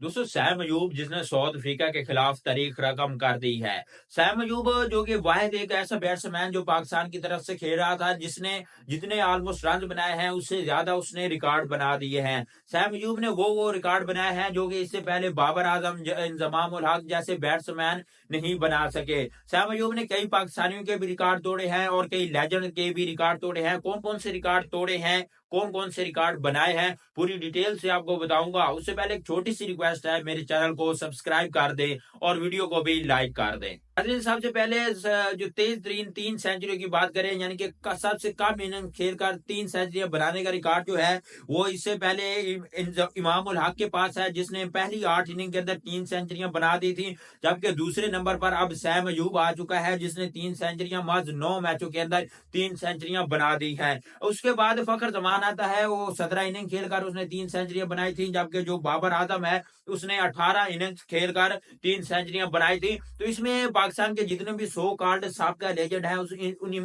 दोस्तों सैम अयूब जिसने south Africa के खिलाफ तारीख रकम कर दी है। सैम अयूब जो कि वाहिद एक ऐसा बैट्समैन जो पाकिस्तान की तरफ से खेल रहा था जिसने जितने ऑलमोस्ट रन बनाए हैं उससे ज्यादा उसने रिकॉर्ड बना दिए हैं। सैम अयूब ने वो रिकॉर्ड बनाए हैं जो कि इससे पहले बाबर आजम इंजमाम उल हक जैसे बैट्समैन नहीं बना सके। सैम अयूब ने कई पाकिस्तानियों के भी रिकॉर्ड तोड़े हैं और कई लेजेंड के भी रिकॉर्ड तोड़े हैं। कौन कौन से रिकॉर्ड तोड़े हैं, कौन कौन से रिकॉर्ड बनाए हैं, पूरी डिटेल से आपको बताऊंगा। उससे पहले एक छोटी सी रिक्वेस्ट है, मेरे चैनल को सब्सक्राइब कर दें और वीडियो को भी लाइक कर दें। सबसे पहले जो तेज तरीन 3 सेंचुरी की बात करें, यानी कि सबसे कम इनिंग खेलकर 3 सेंचुरियां बनाने का रिकॉर्ड जो है वो इससे पहले इमाम उल हक के पास है जिसने पहली 8 इनिंग के अंदर 3 सेंचुरियां बना दी थी। जबकि दूसरे नंबर पर अब सैम अयूब आ चुका है जिसने 3 सेंचुरियां महज 9 मैचों के अंदर 3 सेंचुरियां बना दी है। उसके बाद फखर जमान आता है, वो 17 इनिंग खेलकर उसने 3 सेंचुरियां बनाई थी। जबकि जो बाबर आजम है उसने 18 इनिंग्स खेलकर 3 सेंचुरियां बनाई थी। तो इसमें पाकिस्तान के जितने भी सो कॉल्ड साबका लेजेंड है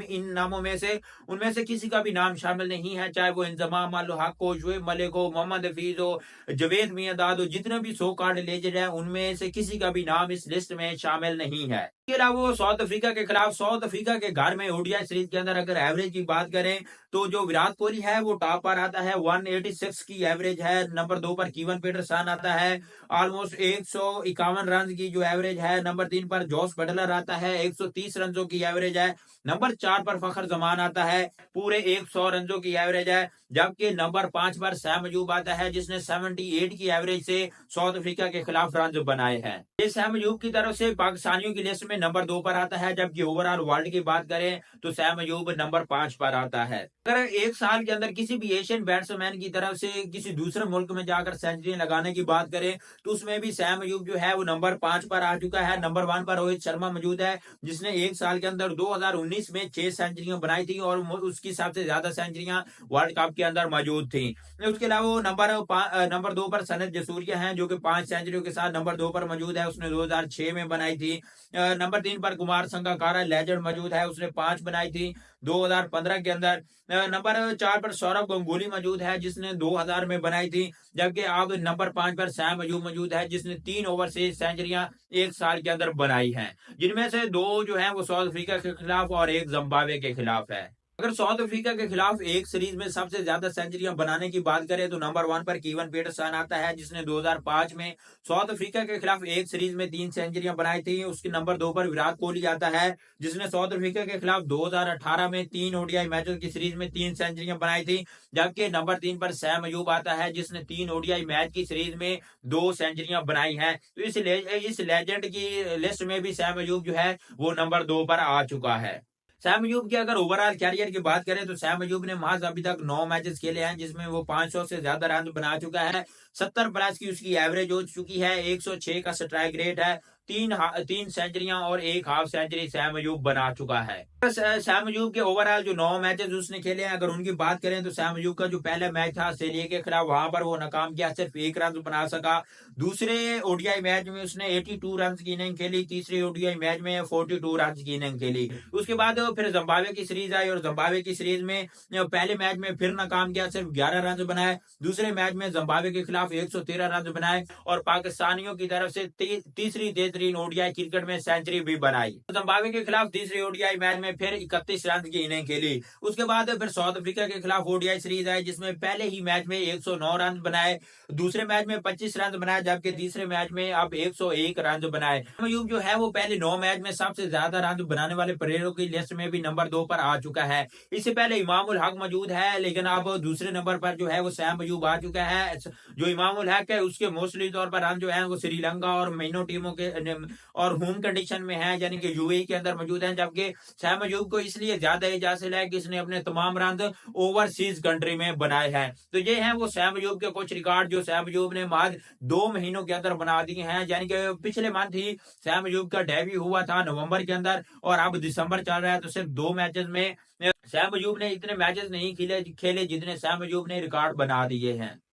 इन नामों में से उनमें से किसी का भी नाम शामिल नहीं है, चाहे वो इंजमाम अल हक हो, शुएब मलिक हो, मोहम्मद हफीज हो, जवेद मियांदाद हो। जितने भी सो कॉल्ड लेजेंड है उनमें से किसी का भी नाम इस लिस्ट में शामिल नहीं है। इसके अलावा साउथ अफ्रीका के खिलाफ साउथ अफ्रीका के घर में ओडीआई सीरीज के अंदर अगर एवरेज की बात करें तो जो विराट कोहली है वो टॉप पर आता है, 186 की एवरेज है। नंबर 2 पर कीवन पीटरसन आता है, ऑलमोस्ट 151 रन की जो एवरेज है। नंबर 3 पर जॉस बटलर आता है, 130 रन की एवरेज है। नंबर 4 पर फखर जमान आता है, पूरे 100 रन की एवरेज है। जबकि नंबर 5 पर सैम अयूब आता है जिसने 78 की एवरेज से साउथ अफ्रीका के खिलाफ रन बनाए हैं। ये सैम अयूब की तरफ से पाकिस्तानियों की लिस्ट में नंबर 2 पर आता है। जबकि ओवरऑल वर्ल्ड की बात करें तो सैम अयूब नंबर 5 पर आता है। अगर एक साल के अंदर किसी भी एशियन बैट्समैन की तरफ से किसी दूसरे मुल्क में जाकर सेंचुरी लगाने की बात करें तो उसमें भी सैम अयूब जो है वो नंबर 5 पर आ चुका है। नंबर 1 पर रोहित शर्मा मौजूद है जिसने एक साल के अंदर 2019 में 6 सेंचुरियां बनाई थी और उसकी सबसे ज्यादा सेंचुरियां वर्ल्ड कप के अंदर मौजूद थी। उसके अलावा नंबर 2 पर सनत जसूरिया हैं जो कि 5 सेंचुरियों के साथ नंबर 2 पर मौजूद है, उसने 2006 में बनाई थी। नंबर 3 पर कुमार संगकारा लेजेंड मौजूद है, उसने 5 बनाई थी 2015 के अंदर। नंबर 4 पर सौरभ गंगुली मौजूद है जिसने 2000 में बनाई थी। जबकि अब नंबर 5 पर सैम अयूब मौजूद है जिसने 3 ओवरसीज सेंचुरियां एक साल के अंदर बनाई हैं, जिनमें से 2 जो है वो साउथ अफ्रीका के खिलाफ और एक जिम्बाब्वे के खिलाफ है। अगर साउथ अफ्रीका के खिलाफ एक सीरीज में सबसे ज्यादा सेंचुरियां बनाने की बात करें तो नंबर 1 पर कीवन पीटरसन आता है जिसने 2005 में साउथ अफ्रीका के खिलाफ एक सीरीज में 3 सेंचुरियां बनाई थी। उसके नंबर 2 पर विराट कोहली आता है जिसने साउथ अफ्रीका के खिलाफ 2018 में 3 ओडीआई मैचों की सीरीज में 3 सेंचुरियां बनाई थी। जबकि नंबर 3 पर सैम अयूब आता है जिसने 3 ओडीआई मैच की सीरीज में 2 सेंचुरियां बनाई हैं। तो इस लेजेंड की लिस्ट में भी सैम अयूब जो है वो नंबर 2 पर आ चुका है। सैम अयूब की अगर ओवरऑल कैरियर की बात करें तो सैम अयूब ने महज अभी तक 9 मैचेस खेले हैं जिसमें वो 500 से ज्यादा रन बना चुका है। 70 प्लस की उसकी एवरेज हो चुकी है, 106 का स्ट्राइक रेट है। 3 सेंचुरियां और 1 हाफ सेंचुरी सैम अयूब बना चुका है। सैम अयूब के ओवरऑल जो 9 मैचेस उसने खेले हैं अगर उनकी बात करें तो सैम अयूब का जो पहला मैच था ऑस्ट्रेलिया के खिलाफ वहां पर वो नाकाम किया, सिर्फ 1 रन बना सका। दूसरे ओडीआई मैच में उसने 82 रन की इनिंग खेली, तीसरे ओडीआई मैच में 42 रन की इनिंग खेली। उसके बाद फिर जिम्बाब्वे की सीरीज आई और जिम्बाब्वे की सीरीज में पहले मैच में फिर नाकाम किया, सिर्फ 11 रन बनाए। दूसरे मैच में जिम्बाब्वे के खिलाफ 113 रन बनाए और पाकिस्तानियों की तरफ से तीसरी बेहतरीन ओडीआई क्रिकेट में सेंचुरी भी बनाई। जिम्बाब्वे के खिलाफ तीसरे ओडीआई मैच में फिर 31 रन की इनिंग खेली। उसके बाद फिर साउथ अफ्रीका के खिलाफ ओडीआई सीरीज आई जिसमें पहले ही मैच में 109 रन बनाए, दूसरे मैच में 25 रन बनाए, जबकि तीसरे मैच में अब 101 रन बनाए। अयूब जो है वो पहले 9 मैच में सबसे ज्यादा रन बनाने वाले प्लेयरों की लिस्ट में भी नंबर 2 पर आ चुका है। इससे पहले इमाम उल हक मौजूद है लेकिन अब दूसरे नंबर पर जो है वो सैम अयूब आ चुका है। जो इमाम उल हक है उसके मोस्टली तौर पर रन जो है वो श्रीलंका और मेनो टीमों के और होम कंडीशन में है, यानी कि यूएई के अंदर मौजूद है। जबकि सैम अयूब को इसलिए ज्यादा एज हासिल है कि इसने अपने तमाम रन ओवरसीज कंट्री में बनाए हैं। तो ये हैं वो सैम अयूब के कुछ रिकॉर्ड जो सैम अयूब ने महज 2 महीनों के अंदर बना दिए हैं। यानी कि पिछले मंथ ही सैम अयूब का डेब्यू हुआ था नवंबर के अंदर और अब दिसंबर चल रहा है, तो सिर्फ 2 मैचेस में सैम अयूब ने इतने मैचेस नहीं खेले जितने सैम अयूब ने रिकॉर्ड बना दिए हैं।